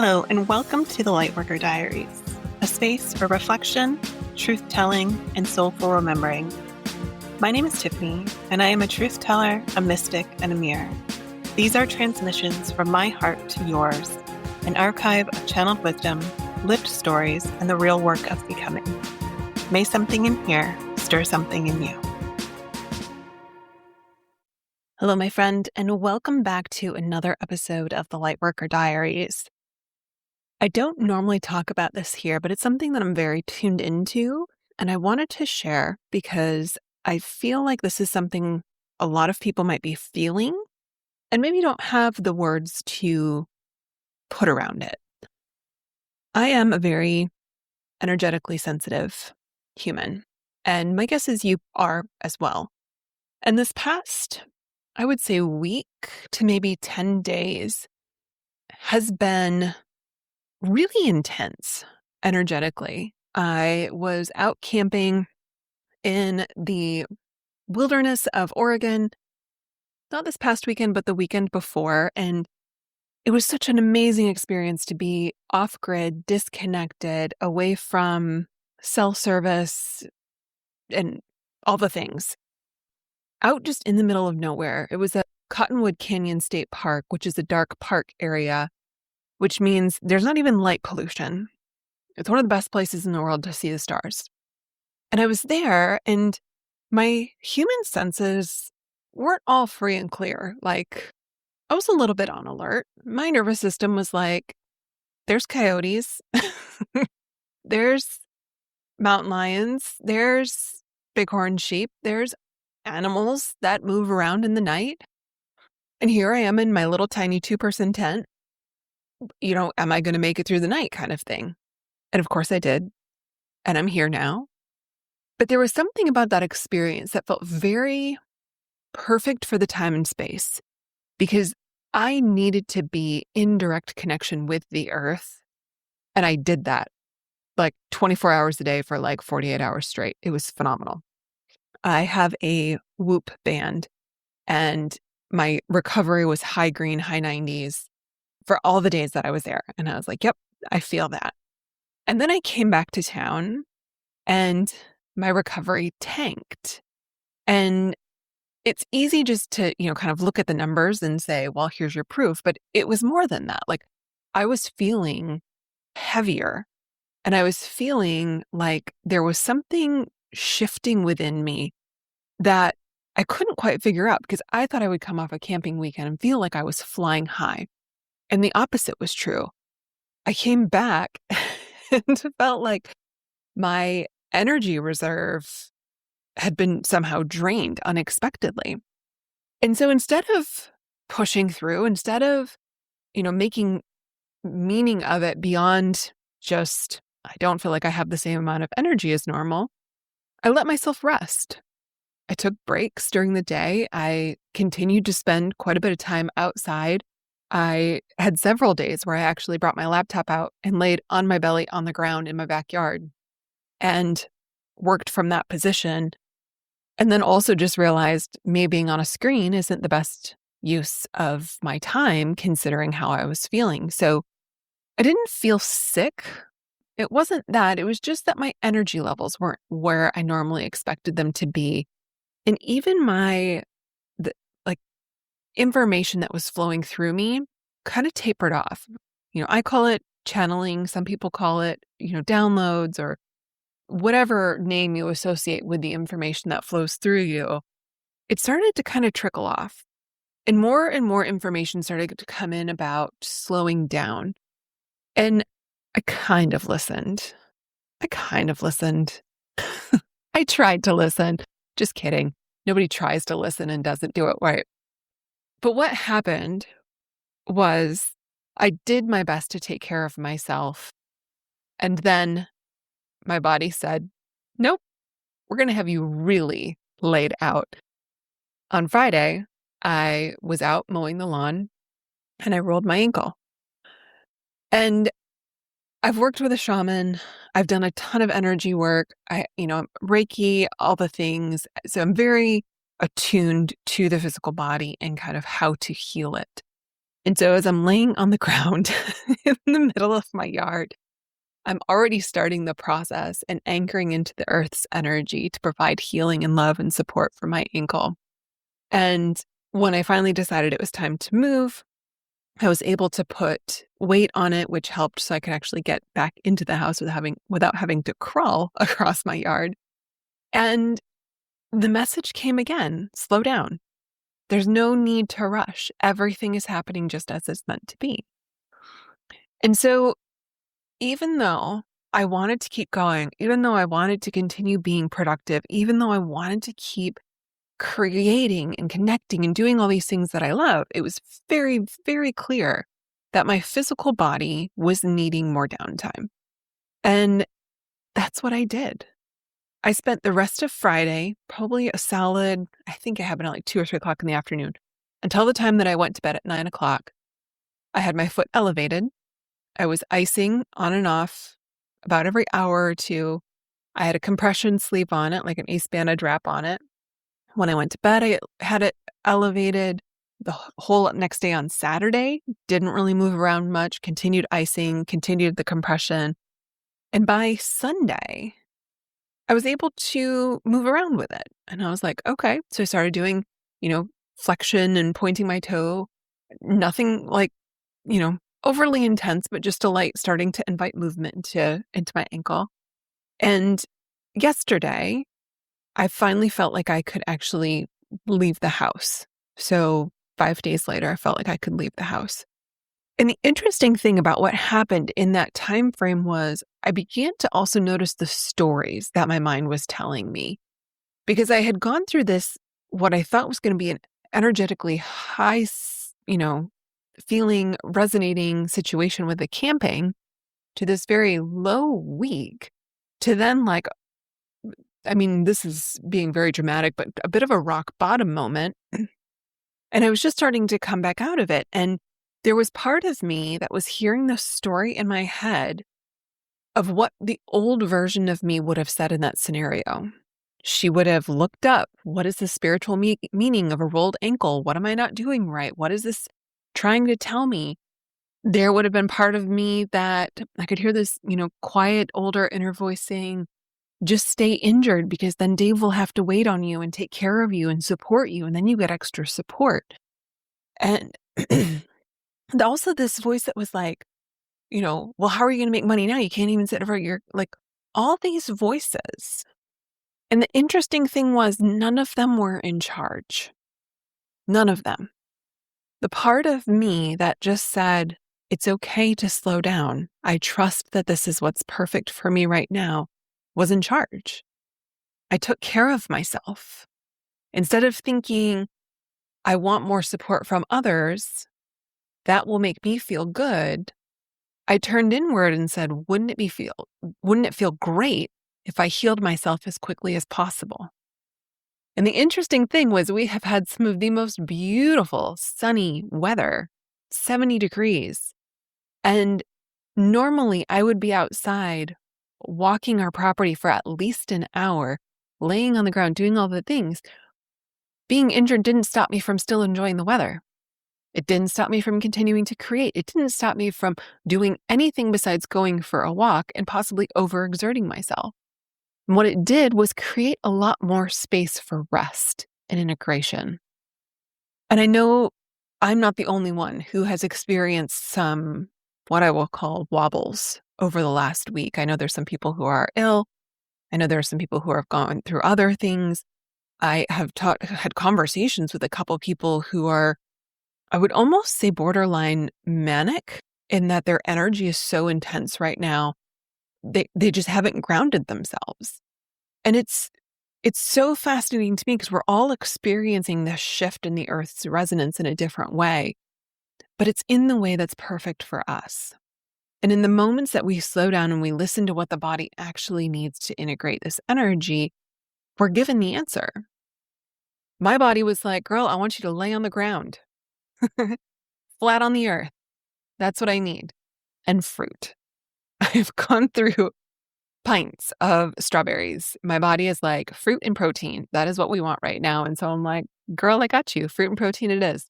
Hello, and welcome to the Lightworker Diaries, a space for reflection, truth-telling, and soulful remembering. My name is Tiffany, and I am a truth teller, a mystic, and a mirror. These are transmissions from my heart to yours, an archive of channeled wisdom, lived stories, and the real work of becoming. May something in here stir something in you. Hello, my friend, and welcome back to another episode of the Lightworker Diaries. I don't normally talk about this here, but it's something that I'm very tuned into, and I wanted to share because I feel like this is something a lot of people might be feeling and maybe don't have the words to put around it. I am a very energetically sensitive human, and my guess is you are as well. And this past, I would say, week to maybe 10 days has been really intense energetically. I was out camping in the wilderness of Oregon, not this past weekend, but the weekend before. And it was such an amazing experience to be off grid, disconnected, away from cell service and all the things. Out just in the middle of nowhere. It was at Cottonwood Canyon State Park, which is a dark park area, which means there's not even light pollution. It's one of the best places in the world to see the stars. And I was there, and my human senses weren't all free and clear. Like, I was a little bit on alert. My nervous system was like, there's coyotes, there's mountain lions, there's bighorn sheep, there's animals that move around in the night. And here I am in my little tiny 2-person tent. Am I going to make it through the night kind of thing? And of course I did. And I'm here now. But there was something about that experience that felt very perfect for the time and space, because I needed to be in direct connection with the earth. And I did that like 24 hours a day for like 48 hours straight. It was phenomenal. I have a Whoop band, and my recovery was high green, high 90s for all the days that I was there. And I was like, yep, I feel that. And then I came back to town and my recovery tanked. And it's easy just to, kind of look at the numbers and say, well, here's your proof. But it was more than that. Like, I was feeling heavier, and I was feeling like there was something shifting within me that I couldn't quite figure out, because I thought I would come off a camping weekend and feel like I was flying high. And the opposite was true. I came back and felt like my energy reserve had been somehow drained unexpectedly. And so instead of pushing through, instead of, making meaning of it beyond just, I don't feel like I have the same amount of energy as normal, I let myself rest. I took breaks during the day. I continued to spend quite a bit of time outside. I had several days where I actually brought my laptop out and laid on my belly on the ground in my backyard and worked from that position. And then also just realized me being on a screen isn't the best use of my time, considering how I was feeling. So I didn't feel sick. It wasn't that. It was just that my energy levels weren't where I normally expected them to be. And even the information that was flowing through me kind of tapered off. I call it channeling. Some people call it, downloads, or whatever name you associate with the information that flows through you. It started to kind of trickle off, and more information started to come in about slowing down. And I kind of listened. I tried to listen. Just kidding. Nobody tries to listen and doesn't do it right. But what happened was I did my best to take care of myself. And then my body said, nope, we're going to have you really laid out. On Friday, I was out mowing the lawn and I rolled my ankle. And I've worked with a shaman. I've done a ton of energy work. Reiki, all the things. So I'm very attuned to the physical body and kind of how to heal it. And so as I'm laying on the ground in the middle of my yard, I'm already starting the process and anchoring into the earth's energy to provide healing and love and support for my ankle. And when I finally decided it was time to move, I was able to put weight on it, which helped so I could actually get back into the house without having to crawl across my yard. And the message came again, slow down. There's no need to rush. Everything is happening just as it's meant to be. And so even though I wanted to keep going, even though I wanted to continue being productive, even though I wanted to keep creating and connecting and doing all these things that I love, it was very, very clear that my physical body was needing more downtime. And that's what I did. I spent the rest of Friday, probably a solid, I think it happened at like 2 or 3 o'clock in the afternoon, until the time that I went to bed at 9 o'clock. I had my foot elevated. I was icing on and off about every hour or two. I had a compression sleeve on it, like an ace bandage wrap on it. When I went to bed, I had it elevated. The whole next day on Saturday, didn't really move around much, continued icing, continued the compression. And by Sunday, I was able to move around with it. And I was like, okay. So I started doing, flexion and pointing my toe. Nothing like, overly intense, but just a light starting to invite movement into my ankle. And yesterday, I finally felt like I could actually leave the house. So 5 days later, I felt like I could leave the house. And the interesting thing about what happened in that time frame was I began to also notice the stories that my mind was telling me, because I had gone through this, what I thought was going to be an energetically high, feeling, resonating situation with the camping, to this very low week, to then this is being very dramatic, but a bit of a rock bottom moment. And I was just starting to come back out of it. And there was part of me that was hearing the story in my head of what the old version of me would have said in that scenario. She would have looked up, what is the spiritual meaning of a rolled ankle? What am I not doing right? What is this trying to tell me? There would have been part of me that I could hear this, quiet, older inner voice saying, just stay injured because then Dave will have to wait on you and take care of you and support you. And then you get extra support. And also this voice that was like, well, how are you going to make money now? You can't even sit over all these voices. And the interesting thing was none of them were in charge. None of them. The part of me that just said, it's okay to slow down. I trust that this is what's perfect for me right now, was in charge. I took care of myself. Instead of thinking, I want more support from others, that will make me feel good, I turned inward and said, wouldn't it feel great if I healed myself as quickly as possible? And the interesting thing was we have had some of the most beautiful sunny weather, 70 degrees. And normally I would be outside walking our property for at least an hour, laying on the ground, doing all the things. Being injured didn't stop me from still enjoying the weather. It didn't stop me from continuing to create. It didn't stop me from doing anything besides going for a walk and possibly overexerting myself. And what it did was create a lot more space for rest and integration. And I know I'm not the only one who has experienced some, what I will call wobbles over the last week. I know there's some people who are ill. I know there are some people who have gone through other things. I have had conversations with a couple people who are, I would almost say, borderline manic, in that their energy is so intense right now. They just haven't grounded themselves. And it's so fascinating to me because we're all experiencing this shift in the earth's resonance in a different way, but it's in the way that's perfect for us. And in the moments that we slow down and we listen to what the body actually needs to integrate this energy, we're given the answer. My body was like, girl, I want you to lay on the ground, flat on the earth. That's what I need. And fruit. I've gone through pints of strawberries. My body is like, fruit and protein. That is what we want right now. And so I'm like, girl, I got you. Fruit and protein it is.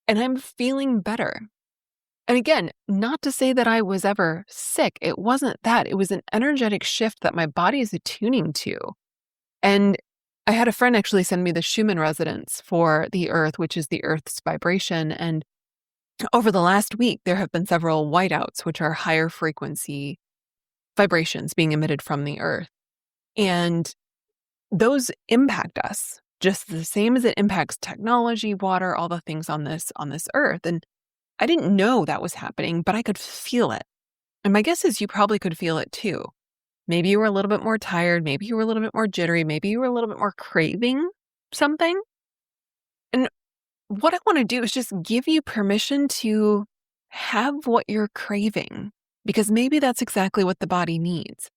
and I'm feeling better. And again, not to say that I was ever sick. It wasn't that. It was an energetic shift that my body is attuning to. And I had a friend actually send me the Schumann resonance for the earth, which is the earth's vibration. And over the last week, there have been several whiteouts, which are higher frequency vibrations being emitted from the earth. And those impact us just the same as it impacts technology, water, all the things on this earth. And I didn't know that was happening, but I could feel it. And my guess is you probably could feel it too. Maybe you were a little bit more tired. Maybe you were a little bit more jittery. Maybe you were a little bit more craving something. And what I want to do is just give you permission to have what you're craving, because maybe that's exactly what the body needs.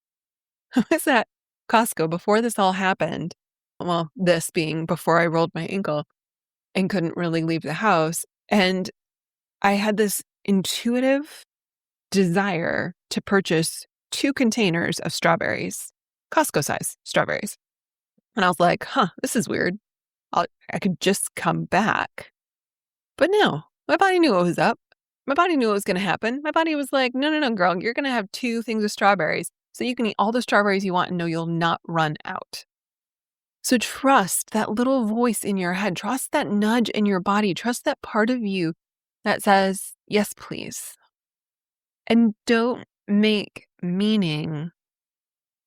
I was at Costco before this all happened. Well, this being before I rolled my ankle and couldn't really leave the house. And I had this intuitive desire to purchase 2 containers of strawberries, Costco size strawberries. And I was like, this is weird. I could just come back. But no, my body knew what was up. My body knew what was going to happen. My body was like, no, girl, you're going to have 2 things of strawberries so you can eat all the strawberries you want and know you'll not run out. So trust that little voice in your head. Trust that nudge in your body. Trust that part of you that says, yes, please. And don't make meaning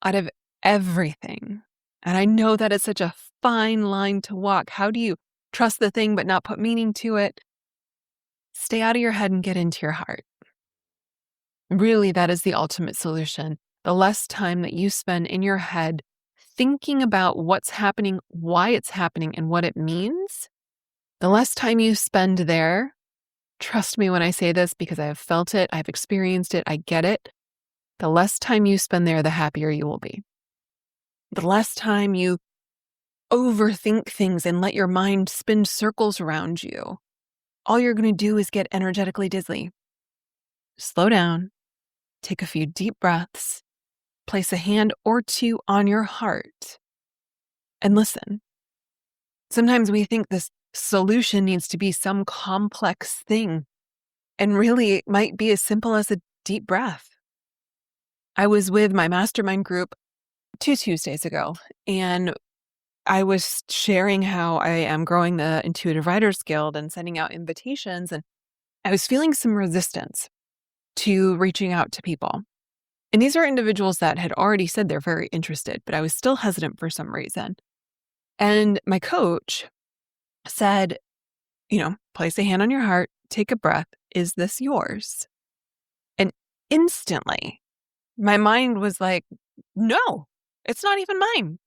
out of everything. And I know that it's such a fine line to walk. How do you trust the thing but not put meaning to it? Stay out of your head and get into your heart. Really, that is the ultimate solution. The less time that you spend in your head thinking about what's happening, why it's happening, and what it means, the less time you spend there, trust me when I say this because I have felt it, I've experienced it, I get it. The less time you spend there, the happier you will be. The less time you overthink things and let your mind spin circles around you, all you're going to do is get energetically dizzy. Slow down, take a few deep breaths, place a hand or 2 on your heart, and listen. Sometimes we think this solution needs to be some complex thing, and really it might be as simple as a deep breath. I was with my mastermind group 2 Tuesdays ago, and I was sharing how I am growing the Intuitive Writers Guild and sending out invitations, and I was feeling some resistance to reaching out to people. And these are individuals that had already said they're very interested, but I was still hesitant for some reason. And my coach said, place a hand on your heart, take a breath. Is this yours? And instantly, my mind was like, no, it's not even mine.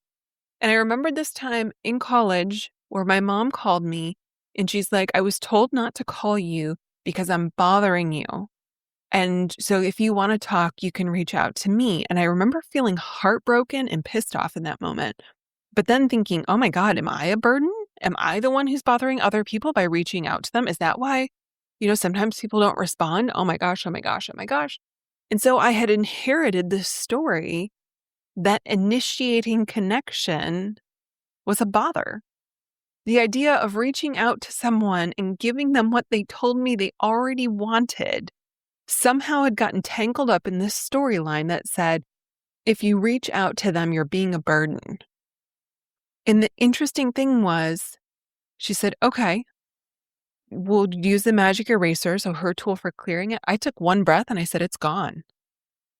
And I remembered this time in college where my mom called me and she's like, I was told not to call you because I'm bothering you. And so if you want to talk, you can reach out to me. And I remember feeling heartbroken and pissed off in that moment. But then thinking, oh my God, am I a burden? Am I the one who's bothering other people by reaching out to them? Is that why, sometimes people don't respond? Oh my gosh, oh my gosh, oh my gosh. And so I had inherited this story that initiating connection was a bother. The idea of reaching out to someone and giving them what they told me they already wanted somehow had gotten tangled up in this storyline that said, if you reach out to them, you're being a burden. And the interesting thing was, she said, okay, we'll use the magic eraser, so her tool for clearing it. I took 1 breath and I said, it's gone.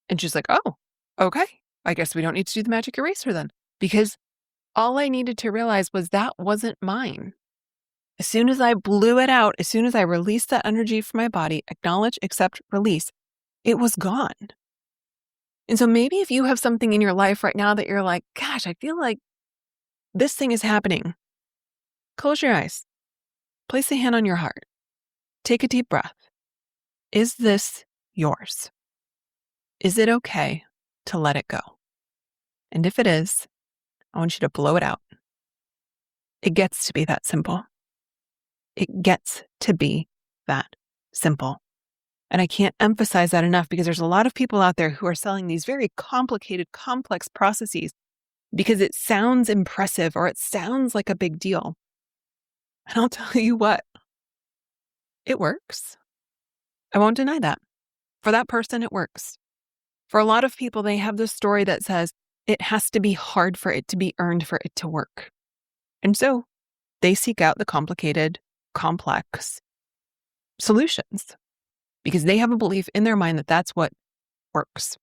And she's like, oh, okay. I guess we don't need to do the magic eraser then, because all I needed to realize was that wasn't mine. As soon as I blew it out, as soon as I released that energy from my body, acknowledge, accept, release, it was gone. And so maybe if you have something in your life right now that you're like, gosh, I feel like this thing is happening. Close your eyes. Place a hand on your heart. Take a deep breath. Is this yours? Is it okay to let it go? And if it is, I want you to blow it out. It gets to be that simple. It gets to be that simple. And I can't emphasize that enough because there's a lot of people out there who are selling these very complicated, complex processes because it sounds impressive or it sounds like a big deal. And I'll tell you what, It works. I won't deny that. For that person, it works. For a lot of people, they have this story that says it has to be hard for it to be earned for it to work. And so they seek out the complicated, complex solutions because they have a belief in their mind that that's what works.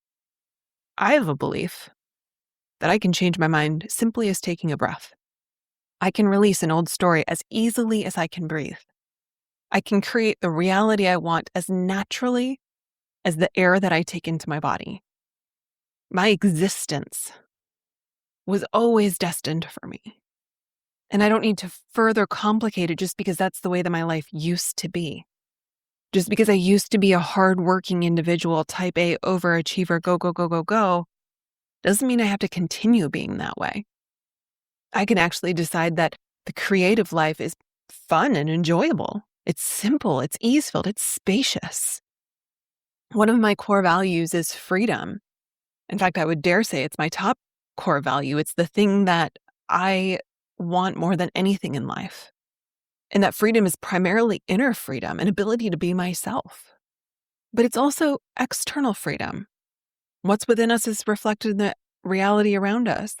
I have a belief that I can change my mind simply as taking a breath. I can release an old story as easily as I can breathe. I can create the reality I want as naturally as the air that I take into my body. My existence was always destined for me. And I don't need to further complicate it just because that's the way that my life used to be. Just because I used to be a hardworking individual, type A overachiever, go, go, go, go, go, doesn't mean I have to continue being that way. I can actually decide that the creative life is fun and enjoyable. It's simple, it's ease-filled, it's spacious. One of my core values is freedom. In fact, I would dare say it's my top core value. It's the thing that I want more than anything in life. And that freedom is primarily inner freedom, an ability to be myself. But it's also external freedom. What's within us is reflected in the reality around us.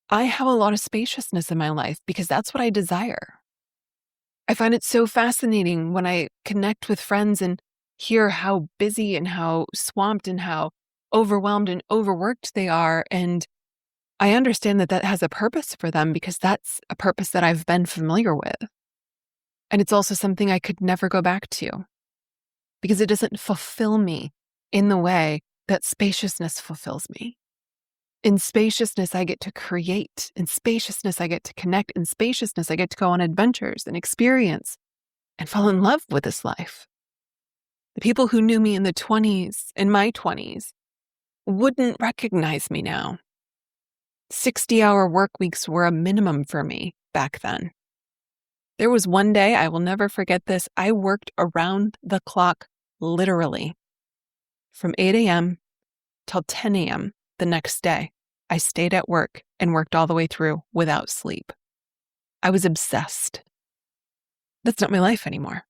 I have a lot of spaciousness in my life because that's what I desire. I find it so fascinating when I connect with friends and hear how busy and how swamped and how overwhelmed and overworked they are. And I understand that that has a purpose for them because that's a purpose that I've been familiar with. And it's also something I could never go back to because it doesn't fulfill me in the way that spaciousness fulfills me. In spaciousness, I get to create. In spaciousness, I get to connect. In spaciousness, I get to go on adventures and experience and fall in love with this life. The people who knew me in the 20s, in my 20s, wouldn't recognize me now. 60-hour work weeks were a minimum for me back then. There was one day, I will never forget this, I worked around the clock, literally, from 8 a.m. till 10 a.m. the next day. I stayed at work and worked all the way through without sleep. I was obsessed. That's not my life anymore.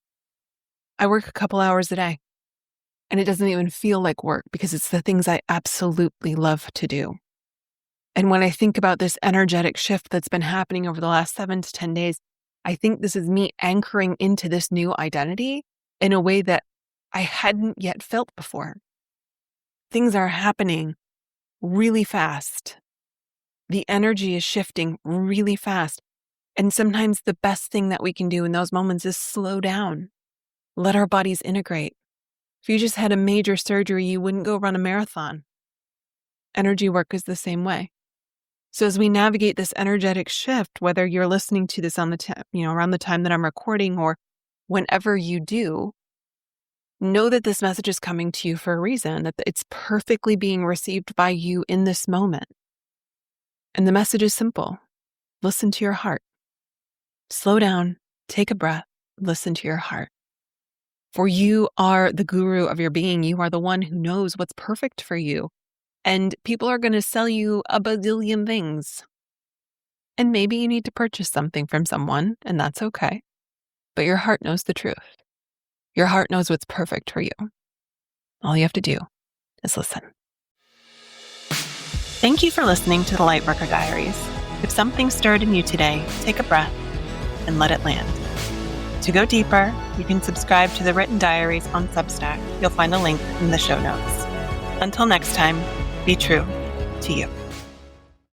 I work a couple hours a day, and it doesn't even feel like work because it's the things I absolutely love to do. And when I think about this energetic shift that's been happening over the last 7 to 10 days, I think this is me anchoring into this new identity in a way that I hadn't yet felt before. Things are happening really fast. The energy is shifting really fast. And sometimes the best thing that we can do in those moments is slow down. Let our bodies integrate. If you just had a major surgery, you wouldn't go run a marathon. Energy work is the same way. So as we navigate this energetic shift, whether you're listening to this on the around the time that I'm recording or whenever you do, know that this message is coming to you for a reason, that it's perfectly being received by you in this moment. And the message is simple. Listen to your heart. Slow down, take a breath, listen to your heart. For you are the guru of your being. You are the one who knows what's perfect for you. And people are going to sell you a bazillion things. And maybe you need to purchase something from someone, and that's okay. But your heart knows the truth. Your heart knows what's perfect for you. All you have to do is listen. Thank you for listening to the Lightworker Diaries. If something stirred in you today, take a breath and let it land. To go deeper, you can subscribe to the written diaries on Substack. You'll find a link in the show notes. Until next time, be true to you.